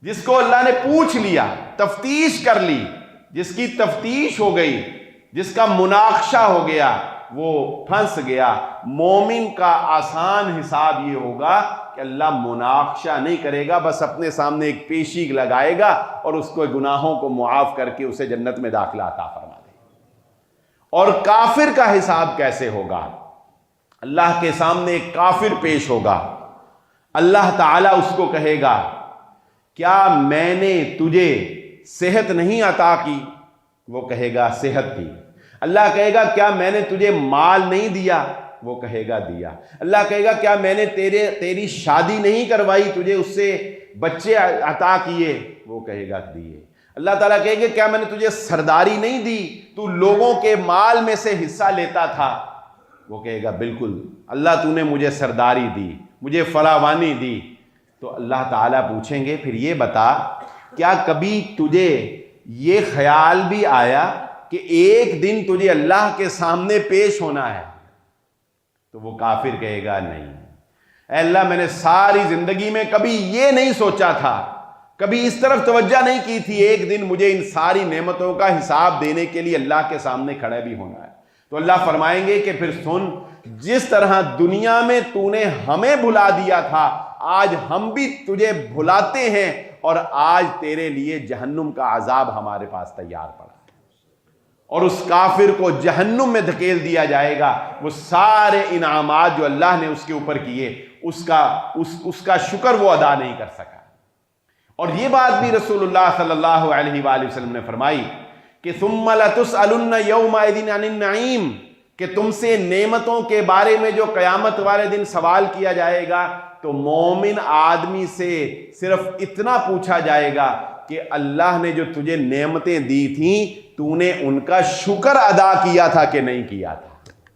جس کو اللہ نے پوچھ لیا، تفتیش کر لی، جس کی تفتیش ہو گئی، جس کا مناقشہ ہو گیا، وہ پھنس گیا۔ مومن کا آسان حساب یہ ہوگا کہ اللہ مناقشہ نہیں کرے گا، بس اپنے سامنے ایک پیشی لگائے گا اور اس کو گناہوں کو معاف کر کے اسے جنت میں داخلہ عطا فرما دے گا۔ اور کافر کا حساب کیسے ہوگا؟ اللہ کے سامنے ایک کافر پیش ہوگا، اللہ تعالیٰ اس کو کہے گا کیا میں نے تجھے صحت نہیں عطا کی؟ وہ کہے گا صحت دی۔ اللہ کہے گا کیا میں نے تجھے مال نہیں دیا؟ وہ کہے گا دیا۔ اللہ کہے گا کیا میں نے تیری شادی نہیں کروائی، تجھے اس سے بچے عطا کیے؟ وہ کہے گا دیے۔ اللہ تعالیٰ کہے گا کیا میں نے تجھے سرداری نہیں دی، تو لوگوں کے مال میں سے حصہ لیتا تھا؟ وہ کہے گا بالکل اللہ تو نے مجھے سرداری دی، مجھے فراوانی دی۔ تو اللہ تعالیٰ پوچھیں گے پھر یہ بتا کیا کبھی تجھے یہ خیال بھی آیا کہ ایک دن تجھے اللہ کے سامنے پیش ہونا ہے؟ تو وہ کافر کہے گا نہیں، اے اللہ میں نے ساری زندگی میں کبھی یہ نہیں سوچا تھا، کبھی اس طرف توجہ نہیں کی تھی، ایک دن مجھے ان ساری نعمتوں کا حساب دینے کے لیے اللہ کے سامنے کھڑے بھی ہونا ہے۔ تو اللہ فرمائیں گے کہ پھر سن، جس طرح دنیا میں تو نے ہمیں بھلا دیا تھا، آج ہم بھی تجھے بھلاتے ہیں، اور آج تیرے لیے جہنم کا عذاب ہمارے پاس تیار پڑا ہے۔ اور اس کافر کو جہنم میں دھکیل دیا جائے گا۔ وہ سارے انعامات جو اللہ نے اس کے اوپر کیے، اس کا شکر وہ ادا نہیں کر سکا۔ اور یہ بات بھی رسول اللہ صلی اللہ علیہ وآلہ وسلم نے فرمائی کہ ثم لتسألن یومئذ عن النعیم، کہ تم سے نعمتوں کے بارے میں جو قیامت والے دن سوال کیا جائے گا، تو مومن آدمی سے صرف اتنا پوچھا جائے گا کہ اللہ نے جو تجھے نعمتیں دی تھیں، تو نے ان کا شکر ادا کیا تھا کہ نہیں کیا تھا۔